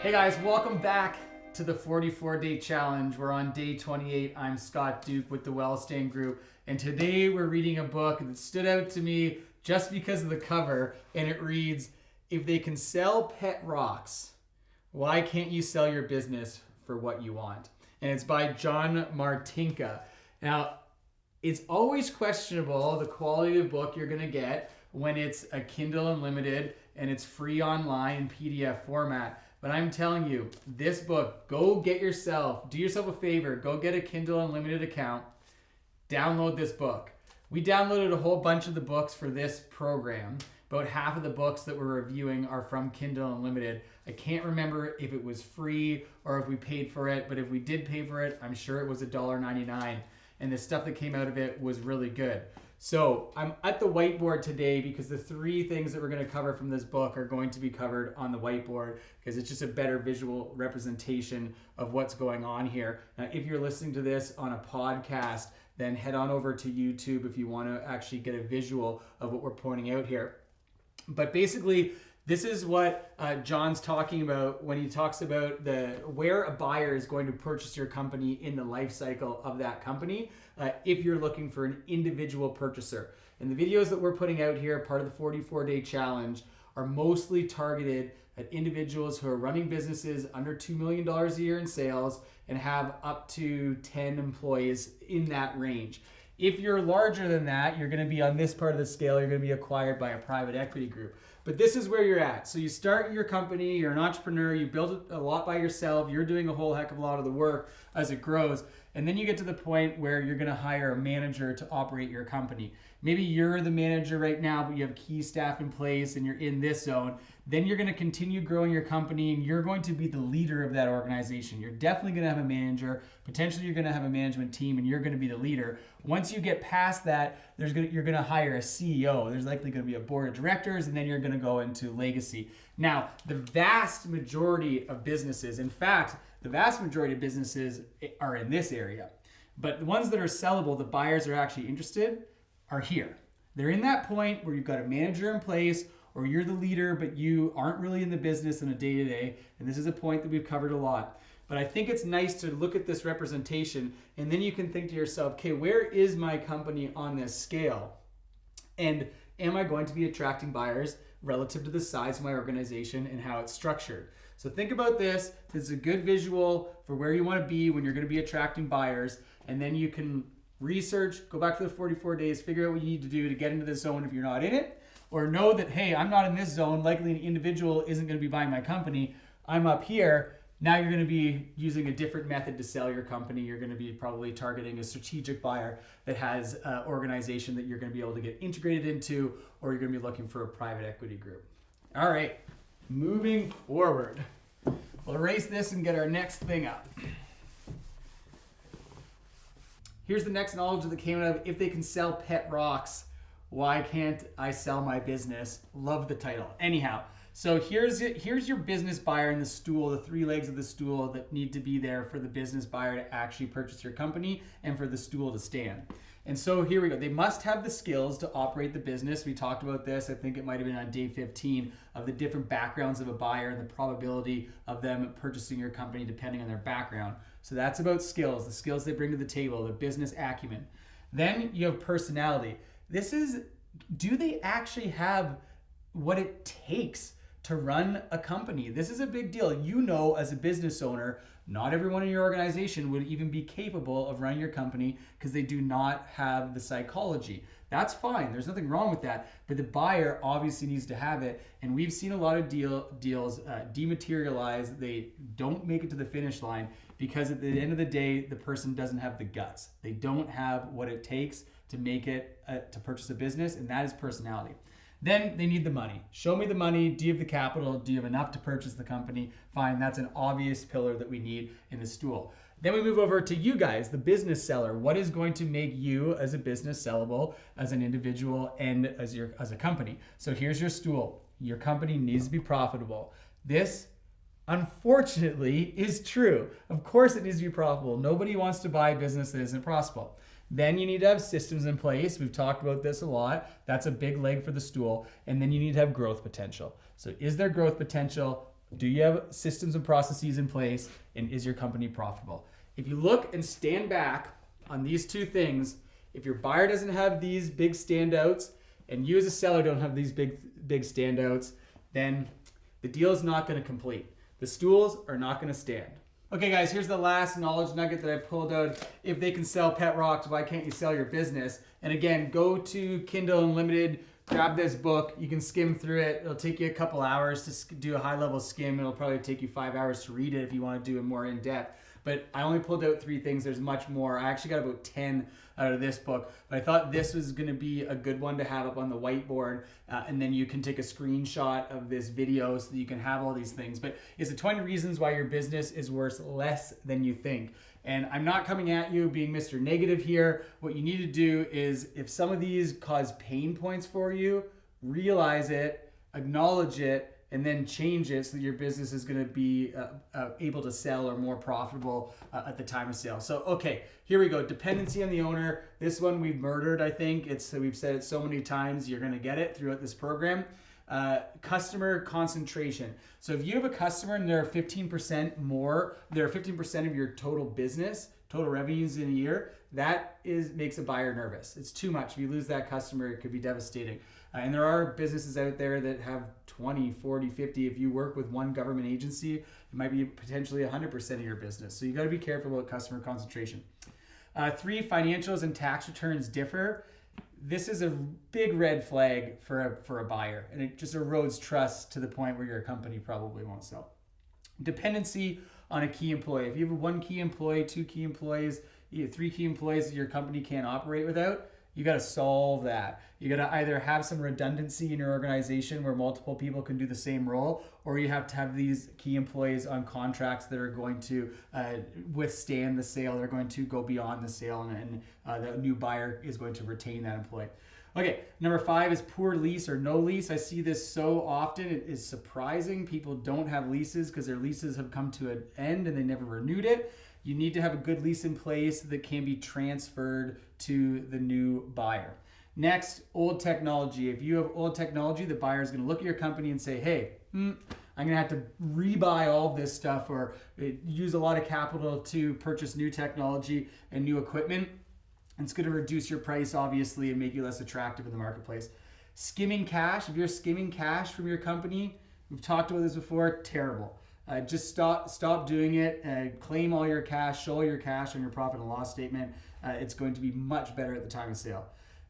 Hey guys, welcome back to the 44-day challenge. We're on day 28. I'm Scott Duke with the Wellstain Group, and today we're reading a book that stood out to me just because of the cover, and it reads, "If they can sell pet rocks, why can't you sell your business for what you want?" And it's by John Martinka. Now, it's always questionable the quality of book you're gonna get when it's a Kindle Unlimited and it's free online in PDF format. But I'm telling you, this book, do yourself a favor, go get a Kindle Unlimited account, download this book. We downloaded a whole bunch of the books for this program. About half of the books that we're reviewing are from Kindle Unlimited. I can't remember if it was free or if we paid for it, but if we did pay for it, I'm sure it was $1.99. And the stuff that came out of it was really good. So I'm at the whiteboard today because the three things that we're going to cover from this book are going to be covered on the whiteboard because it's just a better visual representation of what's going on here. Now, if you're listening to this on a podcast, then head on over to YouTube if you want to actually get a visual of what we're pointing out here. But basically, this is what John's talking about when he talks about where a buyer is going to purchase your company in the life cycle of that company if you're looking for an individual purchaser. And the videos that we're putting out here, part of the 44-day challenge, are mostly targeted at individuals who are running businesses under $2 million a year in sales and have up to 10 employees in that range. If you're larger than that, you're going to be on this part of the scale, you're going to be acquired by a private equity group. But this is where you're at. So you start your company, you're an entrepreneur, you build it a lot by yourself, you're doing a whole heck of a lot of the work as it grows. And then you get to the point where you're going to hire a manager to operate your company. Maybe you're the manager right now, but you have key staff in place and you're in this zone. Then you're going to continue growing your company and you're going to be the leader of that organization. You're definitely going to have a manager. Potentially you're going to have a management team and you're going to be the leader. Once you get past that, you're going to hire a CEO. There's likely going to be a board of directors, and then you're going to go into legacy. Now, the vast majority of businesses, in fact, the vast majority of businesses are in this area. But the ones that are sellable, the buyers are actually interested, are here. They're in that point where you've got a manager in place, or you're the leader, but you aren't really in the business on a day-to-day. And this is a point that we've covered a lot. But I think it's nice to look at this representation, and then you can think to yourself, okay, where is my company on this scale? And am I going to be attracting buyers relative to the size of my organization and how it's structured? So think about this. This is a good visual for where you want to be when you're going to be attracting buyers. And then you can research, go back to the 44 days, figure out what you need to do to get into this zone if you're not in it, or know that, hey, I'm not in this zone. Likely an individual isn't going to be buying my company. I'm up here. Now you're going to be using a different method to sell your company. You're going to be probably targeting a strategic buyer that has an organization that you're going to be able to get integrated into, or you're going to be looking for a private equity group. All right, moving forward. We'll erase this and get our next thing up. Here's the next knowledge that came out of "If they can sell pet rocks, why can't I sell my business?" Love the title. Anyhow, so here's your business buyer in the stool, the three legs of the stool that need to be there for the business buyer to actually purchase your company and for the stool to stand. And so here we go. They must have the skills to operate the business. We talked about this, I think it might have been on day 15, of the different backgrounds of a buyer and the probability of them purchasing your company depending on their background. So that's about skills, the skills they bring to the table, the business acumen. Then you have personality. Do they actually have what it takes to run a company? This is a big deal. You know, as a business owner, not everyone in your organization would even be capable of running your company because they do not have the psychology. That's fine. There's nothing wrong with that. But the buyer obviously needs to have it. And we've seen a lot of deals dematerialize. They don't make it to the finish line because at the end of the day, the person doesn't have the guts. They don't have what it takes to make it, to purchase a business, and that is personality. Then they need the money. Show me the money. Do you have the capital? Do you have enough to purchase the company? Fine, that's an obvious pillar that we need in the stool. Then we move over to you guys, the business seller. What is going to make you as a business sellable, as an individual, and as a company? So here's your stool. Your company needs to be profitable. This, unfortunately, is true. Of course it needs to be profitable. Nobody wants to buy a business that isn't profitable. Then you need to have systems in place. We've talked about this a lot. That's a big leg for the stool. And then you need to have growth potential. So is there growth potential? Do you have systems and processes in place, and is your company profitable? If you look and stand back on these two things, if your buyer doesn't have these big standouts and you as a seller don't have these big standouts, then the deal is not going to complete. The stools are not going to stand. Okay guys, here's the last knowledge nugget that I pulled out. If they can sell pet rocks, why can't you sell your business? And again, go to Kindle Unlimited, grab this book. You can skim through it. It'll take you a couple hours to do a high level skim. It'll probably take you 5 hours to read it if you want to do it more in depth. But I only pulled out 3 things. There's much more. I actually got about 10 out of this book. But I thought this was going to be a good one to have up on the whiteboard. And then you can take a screenshot of this video so that you can have all these things. But it's the 20 reasons why your business is worth less than you think. And I'm not coming at you being Mr. Negative here. What you need to do is, if some of these cause pain points for you, realize it, acknowledge it, and then change it so that your business is going to be able to sell or more profitable at the time of sale. So, okay, here we go. Dependency on the owner. This one we've murdered, I think. We've said it so many times, you're going to get it throughout this program. Customer concentration. So if you have a customer and they're 15% more, they're 15% of your total business, total revenues in a year, that makes a buyer nervous. It's too much. If you lose that customer, it could be devastating. And there are businesses out there that have 20, 40, 50. If you work with one government agency, it might be potentially 100% of your business. So you got to be careful about customer concentration. 3, financials and tax returns differ. This is a big red flag for a buyer, and it just erodes trust to the point where your company probably won't sell. Dependency on a key employee. If you have 1 key employee, 2 key employees, 3 key employees that your company can't operate without, you got to solve that. You got to either have some redundancy in your organization where multiple people can do the same role, or you have to have these key employees on contracts that are going to withstand the sale. They're going to go beyond the sale, and the new buyer is going to retain that employee. Okay, number 5 is poor lease or no lease. I see this so often. It is surprising. People don't have leases because their leases have come to an end and they never renewed it. You need to have a good lease in place that can be transferred to the new buyer. Next, old technology. If you have old technology, the buyer is going to look at your company and say, hey, I'm going to have to rebuy all this stuff or use a lot of capital to purchase new technology and new equipment. It's going to reduce your price, obviously, and make you less attractive in the marketplace. Skimming cash. If you're skimming cash from your company, we've talked about this before, terrible. Just stop doing it. Claim all your cash, show all your cash on your profit and loss statement. It's going to be much better at the time of sale.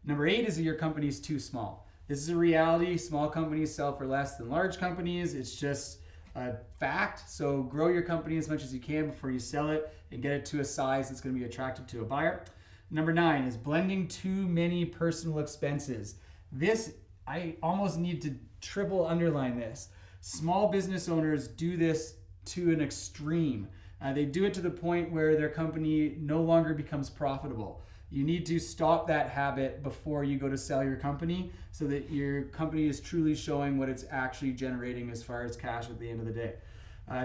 Number 8 is that your company is too small. This is a reality. Small companies sell for less than large companies. It's just a fact. So grow your company as much as you can before you sell it and get it to a size that's going to be attractive to a buyer. Number 9 is blending too many personal expenses. This, I almost need to triple underline this. Small business owners do this to an extreme. They do it to the point where their company no longer becomes profitable. You need to stop that habit before you go to sell your company so that your company is truly showing what it's actually generating as far as cash at the end of the day.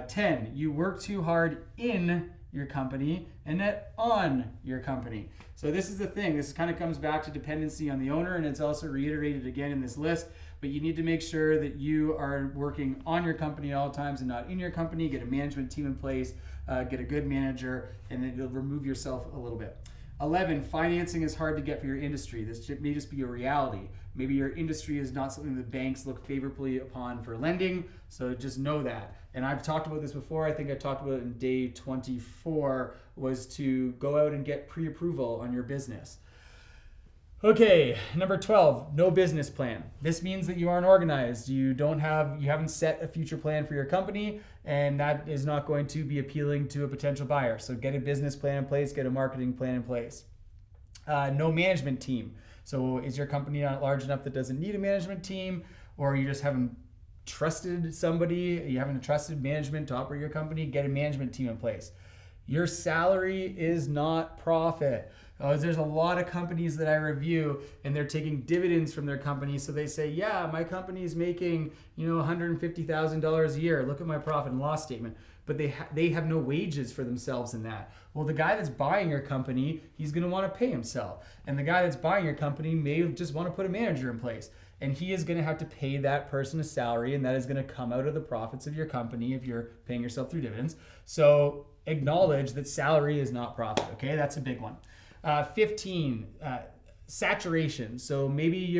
10, you work too hard in your company and not on your company. So this is the thing. This kind of comes back to dependency on the owner, and it's also reiterated again in this list. But you need to make sure that you are working on your company at all times and not in your company. Get a management team in place, get a good manager, and then you'll remove yourself a little bit. 11, financing is hard to get for your industry. This may just be a reality. Maybe your industry is not something that banks look favorably upon for lending, so just know that. And I've talked about this before. I think I talked about it in day 24, was to go out and get pre-approval on your business. Okay, number 12, no business plan. This means that you aren't organized. You haven't set a future plan for your company, and that is not going to be appealing to a potential buyer. So get a business plan in place, get a marketing plan in place. No management team. So is your company not large enough that doesn't need a management team, or you just haven't trusted somebody, you haven't trusted management to operate your company? Get a management team in place. Your salary is not profit. There's a lot of companies that I review and they're taking dividends from their company. So they say, yeah, my company is making $150,000 a year. Look at my profit and loss statement. But they have no wages for themselves in that. Well, the guy that's buying your company, he's going to want to pay himself. And the guy that's buying your company may just want to put a manager in place. and he is going to have to pay that person a salary, and that is going to come out of the profits of your company if you're paying yourself through dividends. So acknowledge that salary is not profit. Okay, that's a big one. 15, saturation. So maybe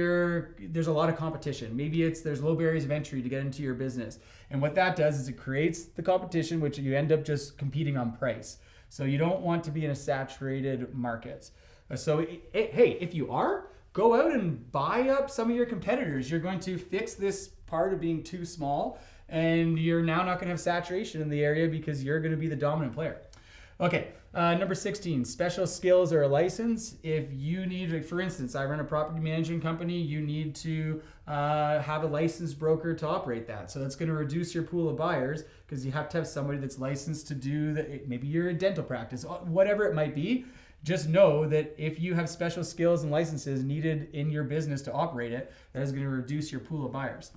there's a lot of competition. Maybe there's low barriers of entry to get into your business. And what that does is it creates the competition, which you end up just competing on price. So you don't want to be in a saturated market. So hey, if you are, go out and buy up some of your competitors. You're going to fix this part of being too small, and you're now not going to have saturation in the area because you're going to be the dominant player. Okay, number 16, special skills or a license. If you need, like, for instance, I run a property management company, you need to have a licensed broker to operate that. So that's going to reduce your pool of buyers because you have to have somebody that's licensed to do that. Maybe you're a dental practice, whatever it might be. Just know that if you have special skills and licenses needed in your business to operate it, that is going to reduce your pool of buyers.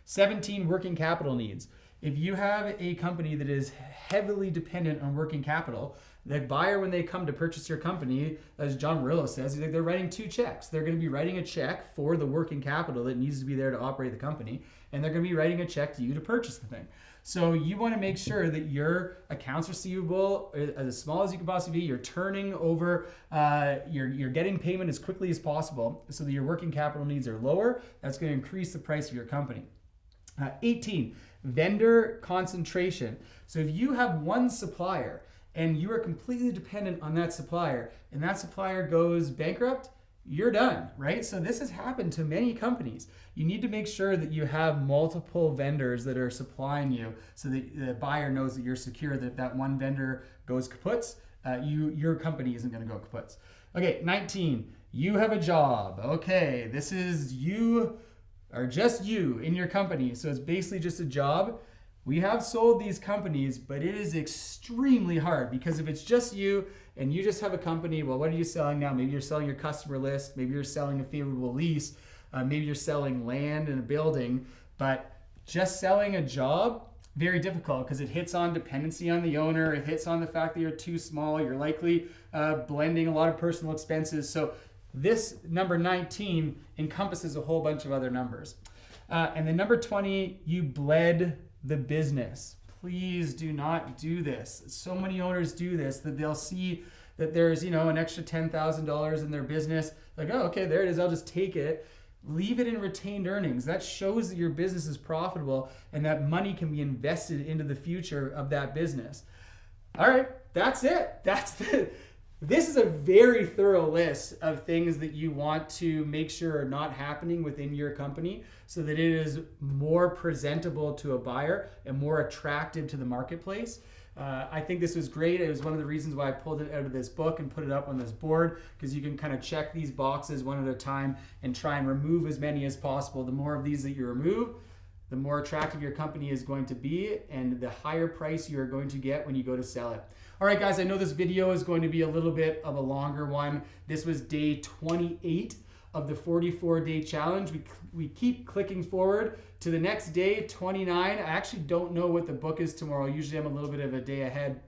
17, working capital needs. If you have a company that is heavily dependent on working capital, the buyer, when they come to purchase your company, as John Murillo says, they're writing 2 checks. They're going to be writing a check for the working capital that needs to be there to operate the company, and they're going to be writing a check to you to purchase the thing. So you want to make sure that your accounts receivable, as small as you can possibly be, you're turning over, you're getting payment as quickly as possible so that your working capital needs are lower. That's going to increase the price of your company. 18, vendor concentration. So if you have one supplier and you are completely dependent on that supplier and that supplier goes bankrupt, you're done, right? So this has happened to many companies. You need to make sure that you have multiple vendors that are supplying you so that the buyer knows that you're secure, that if that one vendor goes kaput, your company isn't going to go kaput. Okay, 19, you have a job. Okay, this is you are just you in your company. So it's basically just a job. We have sold these companies, but it is extremely hard because if it's just you and you just have a company, well, what are you selling now? Maybe you're selling your customer list. Maybe you're selling a favorable lease. Maybe you're selling land in a building, but just selling a job, very difficult because it hits on dependency on the owner. It hits on the fact that you're too small. You're likely blending a lot of personal expenses. So this number 19 encompasses a whole bunch of other numbers. And then number 20, you bled the business. Please do not do this. So many owners do this that they'll see that there's, an extra $10,000 in their business. Like, oh, okay, there it is. I'll just take it. Leave it in retained earnings. That shows that your business is profitable and that money can be invested into the future of that business. All right, that's it. This is a very thorough list of things that you want to make sure are not happening within your company so that it is more presentable to a buyer and more attractive to the marketplace. I think this was great. It was one of the reasons why I pulled it out of this book and put it up on this board, because you can kind of check these boxes one at a time and try and remove as many as possible. The more of these that you remove, the more attractive your company is going to be and the higher price you are going to get when you go to sell it. All right, guys, I know this video is going to be a little bit of a longer one. This was day 28 of the 44-day challenge. We keep clicking forward to the next day, 29. I actually don't know what the book is tomorrow. Usually I'm a little bit of a day ahead,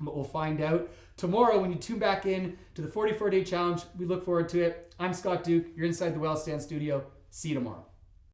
but we'll find out tomorrow when you tune back in to the 44-day challenge. We look forward to it. I'm Scott Duke. You're inside the Well Stand studio. See you tomorrow.